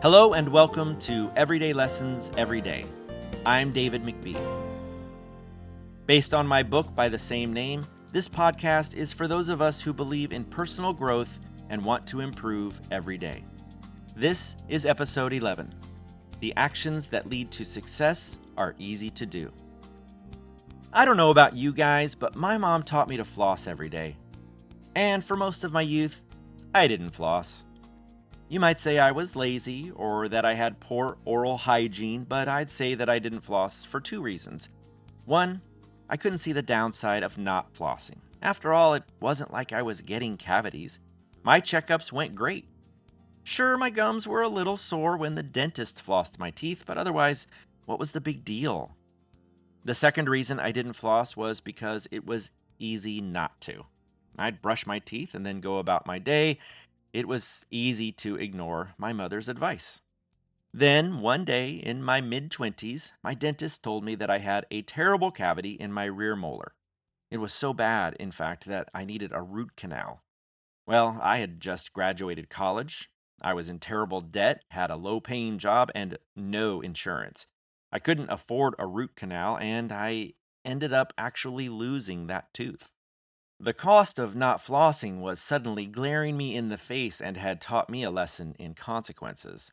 Hello and welcome to Everyday Lessons Every Day. I'm David McBee. Based on my book by the same name, this podcast is for those of us who believe in personal growth and want to improve every day. This is episode 11. The actions that lead to success are easy to do. I don't know about you guys, but my mom taught me to floss every day. And for most of my youth, I didn't floss. You might say I was lazy or that I had poor oral hygiene, but I'd say that I didn't floss for two reasons. One, I couldn't see the downside of not flossing. After all, it wasn't like I was getting cavities. My checkups went great. Sure, my gums were a little sore when the dentist flossed my teeth, but otherwise, what was the big deal? The second reason I didn't floss was because it was easy not to. I'd brush my teeth and then go about my day. It was easy to ignore my mother's advice. Then, one day in my mid-20s, my dentist told me that I had a terrible cavity in my rear molar. It was so bad, in fact, that I needed a root canal. Well, I had just graduated college. I was in terrible debt, had a low-paying job, and no insurance. I couldn't afford a root canal, and I ended up actually losing that tooth. The cost of not flossing was suddenly glaring me in the face and had taught me a lesson in consequences.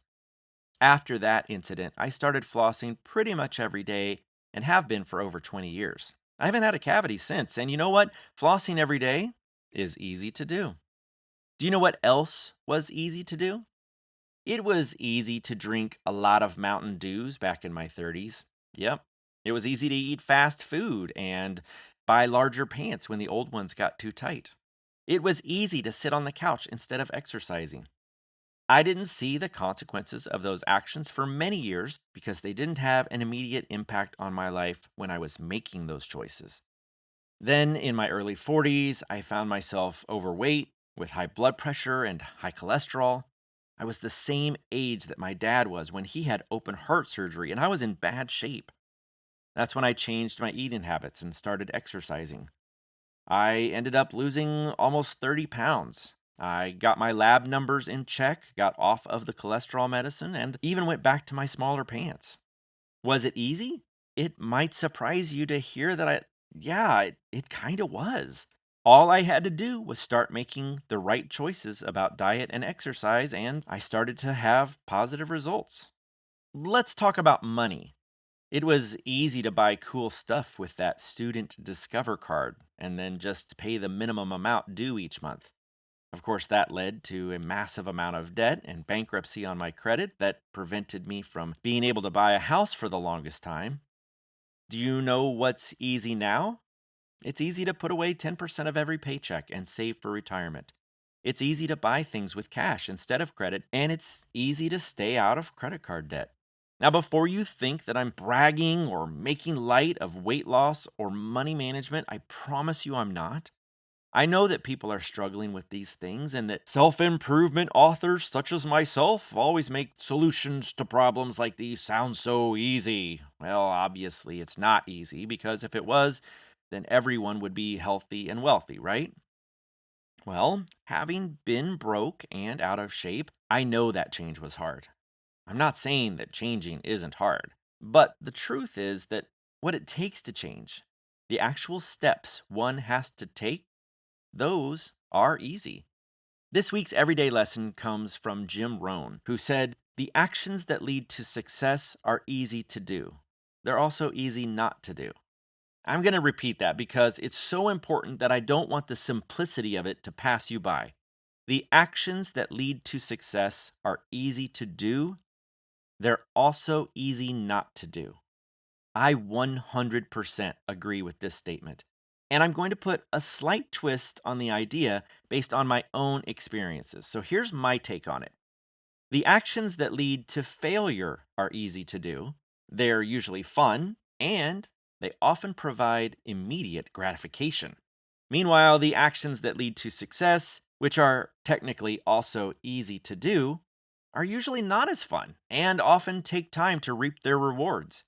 After that incident, I started flossing pretty much every day and have been for over 20 years. I haven't had a cavity since, and you know what? Flossing every day is easy to do. Do you know what else was easy to do? It was easy to drink a lot of Mountain Dews back in my 30s. Yep. It was easy to eat fast food and buy larger pants when the old ones got too tight. It was easy to sit on the couch instead of exercising. I didn't see the consequences of those actions for many years because they didn't have an immediate impact on my life when I was making those choices. Then, in my early 40s, I found myself overweight with high blood pressure and high cholesterol. I was the same age that my dad was when he had open heart surgery, and I was in bad shape. That's when I changed my eating habits and started exercising. I ended up losing almost 30 pounds. I got my lab numbers in check, got off of the cholesterol medicine, and even went back to my smaller pants. Was it easy? It might surprise you to hear that it kind of was. All I had to do was start making the right choices about diet and exercise, and I started to have positive results. Let's talk about money. It was easy to buy cool stuff with that student Discover card and then just pay the minimum amount due each month. Of course, that led to a massive amount of debt and bankruptcy on my credit that prevented me from being able to buy a house for the longest time. Do you know what's easy now? It's easy to put away 10% of every paycheck and save for retirement. It's easy to buy things with cash instead of credit, and it's easy to stay out of credit card debt. Now, before you think that I'm bragging or making light of weight loss or money management, I promise you I'm not. I know that people are struggling with these things and that self-improvement authors such as myself always make solutions to problems like these sound so easy. Well, obviously it's not easy because if it was, then everyone would be healthy and wealthy, right? Well, having been broke and out of shape, I know that change was hard. I'm not saying that changing isn't hard, but the truth is that what it takes to change, the actual steps one has to take, those are easy. This week's everyday lesson comes from Rohn, who said, "The actions that lead to success are easy to do. They're also easy not to do." I'm going to repeat that because it's so important that I don't want the simplicity of it to pass you by. The actions that lead to success are easy to do. They're also easy not to do. I 100% agree with this statement. And I'm going to put a slight twist on the idea based on my own experiences. So here's my take on it. The actions that lead to failure are easy to do. They're usually fun, and they often provide immediate gratification. Meanwhile, the actions that lead to success, which are technically also easy to do, are usually not as fun and often take time to reap their rewards.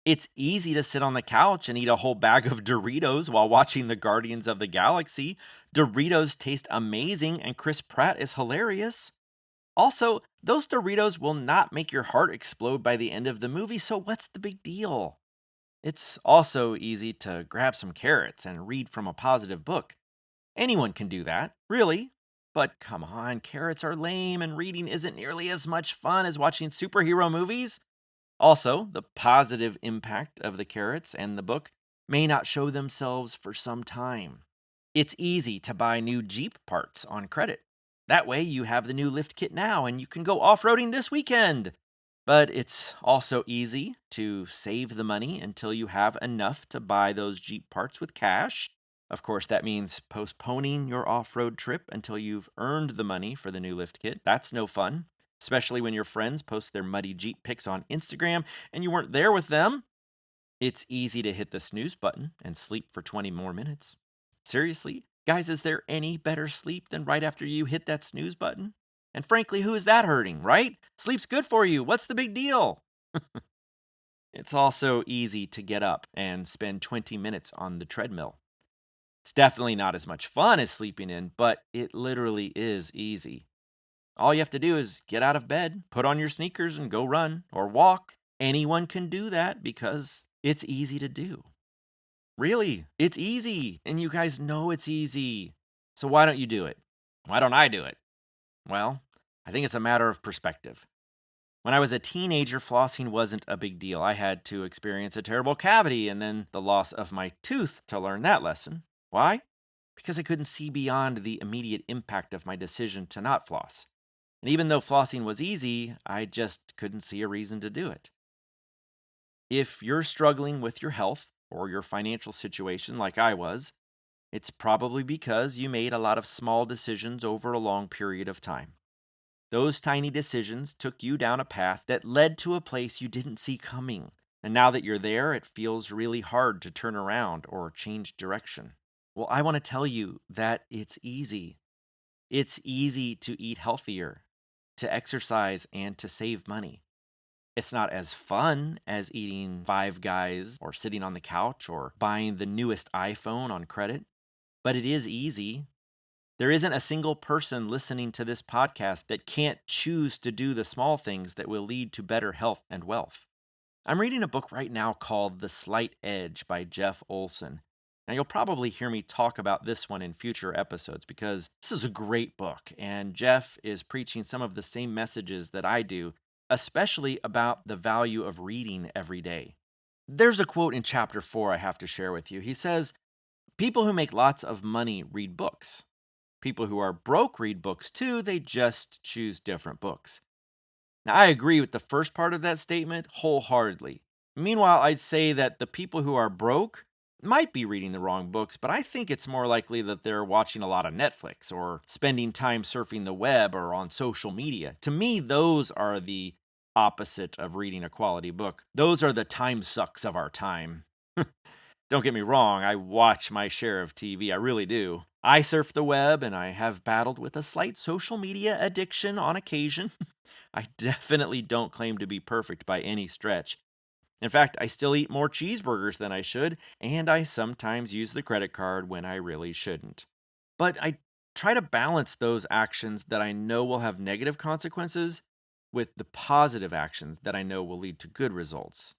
It's easy to sit on the couch and eat a whole bag of Doritos while watching the Guardians of the Galaxy. Doritos taste amazing and Chris Pratt is hilarious. Also, Those Doritos will not make your heart explode by the end of the movie, so what's the big deal? It's also easy to grab some carrots and read from a positive book. Anyone can do that, really. But come on, carrots are lame and reading isn't nearly as much fun as watching superhero movies. Also, the positive impact of the carrots and the book may not show themselves for some time. It's easy to buy new Jeep parts on credit. That way, you have the new lift kit now and you can go off roading this weekend. But it's also easy to save the money until you have enough to buy those Jeep parts with cash. Of course, that means postponing your off road trip until you've earned the money for the new lift kit. That's no fun, especially when your friends post their muddy Jeep pics on Instagram and you weren't there with them. It's easy to hit the snooze button and sleep for 20 more minutes. Seriously, guys, is there any better sleep than right after you hit that snooze button? And frankly, who is that hurting, right? Sleep's good for you. What's the big deal? It's also easy to get up and spend 20 minutes on the treadmill. It's definitely not as much fun as sleeping in, but it literally is easy. All you have to do is get out of bed, put on your sneakers, and go run or walk. Anyone can do that because it's easy to do. Really, it's easy, and you guys know it's easy. So why don't you do it? Why don't I do it? Well, I think it's a matter of perspective. When I was a teenager, flossing wasn't a big deal. I had to experience a terrible cavity and then the loss of my tooth to learn that lesson. Why? Because I couldn't see beyond the immediate impact of my decision to not floss. And even though flossing was easy, I just couldn't see a reason to do it. If you're struggling with your health or your financial situation like I was, it's probably because you made a lot of small decisions over a long period of time. Those tiny decisions took you down a path that led to a place you didn't see coming. And now that you're there, it feels really hard to turn around or change direction. Well, I want to tell you that it's easy. It's easy to eat healthier, to exercise, and to save money. It's not as fun as eating Five Guys or sitting on the couch or buying the newest iPhone on credit, but it is easy. There isn't a single person listening to this podcast that can't choose to do the small things that will lead to better health and wealth. I'm reading a book right now called The Slight Edge by Jeff Olson. Now, you'll probably hear me talk about this one in future episodes because this is a great book, and Jeff is preaching some of the same messages that I do, especially about the value of reading every day. There's a quote in chapter 4 I have to share with you. He says, "People who make lots of money read books. People who are broke read books too, they just choose different books." Now, I agree with the first part of that statement wholeheartedly. Meanwhile, I'd say that the people who are broke might be reading the wrong books, but I think it's more likely that they're watching a lot of Netflix or spending time surfing the web or on social media. To me, those are the opposite of reading a quality book. Those are the time sucks of our time. Don't get me wrong, I watch my share of TV, I really do. I surf the web and I have battled with a slight social media addiction on occasion. I definitely don't claim to be perfect by any stretch. In fact, I still eat more cheeseburgers than I should, and I sometimes use the credit card when I really shouldn't. But I try to balance those actions that I know will have negative consequences with the positive actions that I know will lead to good results.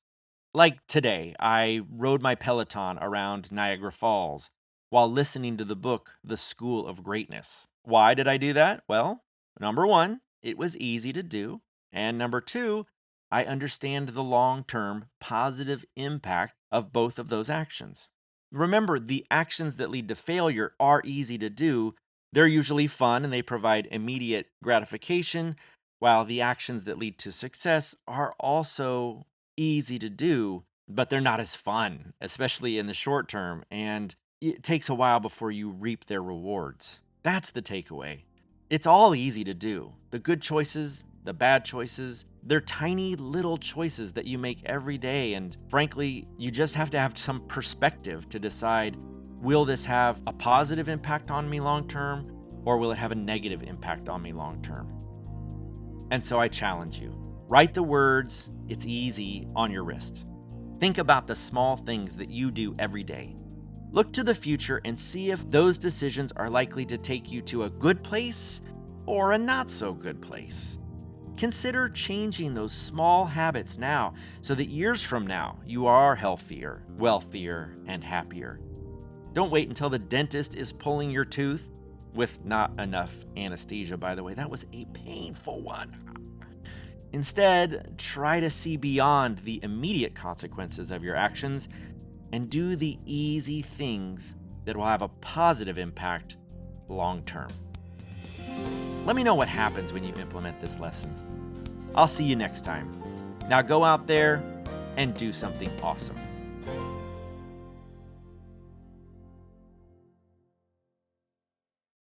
Like today, I rode my Peloton around Niagara Falls while listening to the book, The School of Greatness. Why did I do that? Well, number one, it was easy to do. And number two, I understand the long-term positive impact of both of those actions. Remember, the actions that lead to failure are easy to do. They're usually fun and they provide immediate gratification, while the actions that lead to success are also easy to do, but they're not as fun, especially in the short term, and it takes a while before you reap their rewards. That's the takeaway. It's all easy to do. The good choices, the bad choices, they're tiny little choices that you make every day, and frankly, you just have to have some perspective to decide, will this have a positive impact on me long term, or will it have a negative impact on me long term? And so I challenge you. Write the words, "It's easy," on your wrist. Think about the small things that you do every day. Look to the future and see if those decisions are likely to take you to a good place or a not so good place. Consider changing those small habits now so that years from now you are healthier, wealthier, and happier. Don't wait until the dentist is pulling your tooth, with not enough anesthesia, by the way. That was a painful one. Instead, try to see beyond the immediate consequences of your actions and do the easy things that will have a positive impact long term. Let me know what happens when you implement this lesson. I'll see you next time. Now go out there and do something awesome.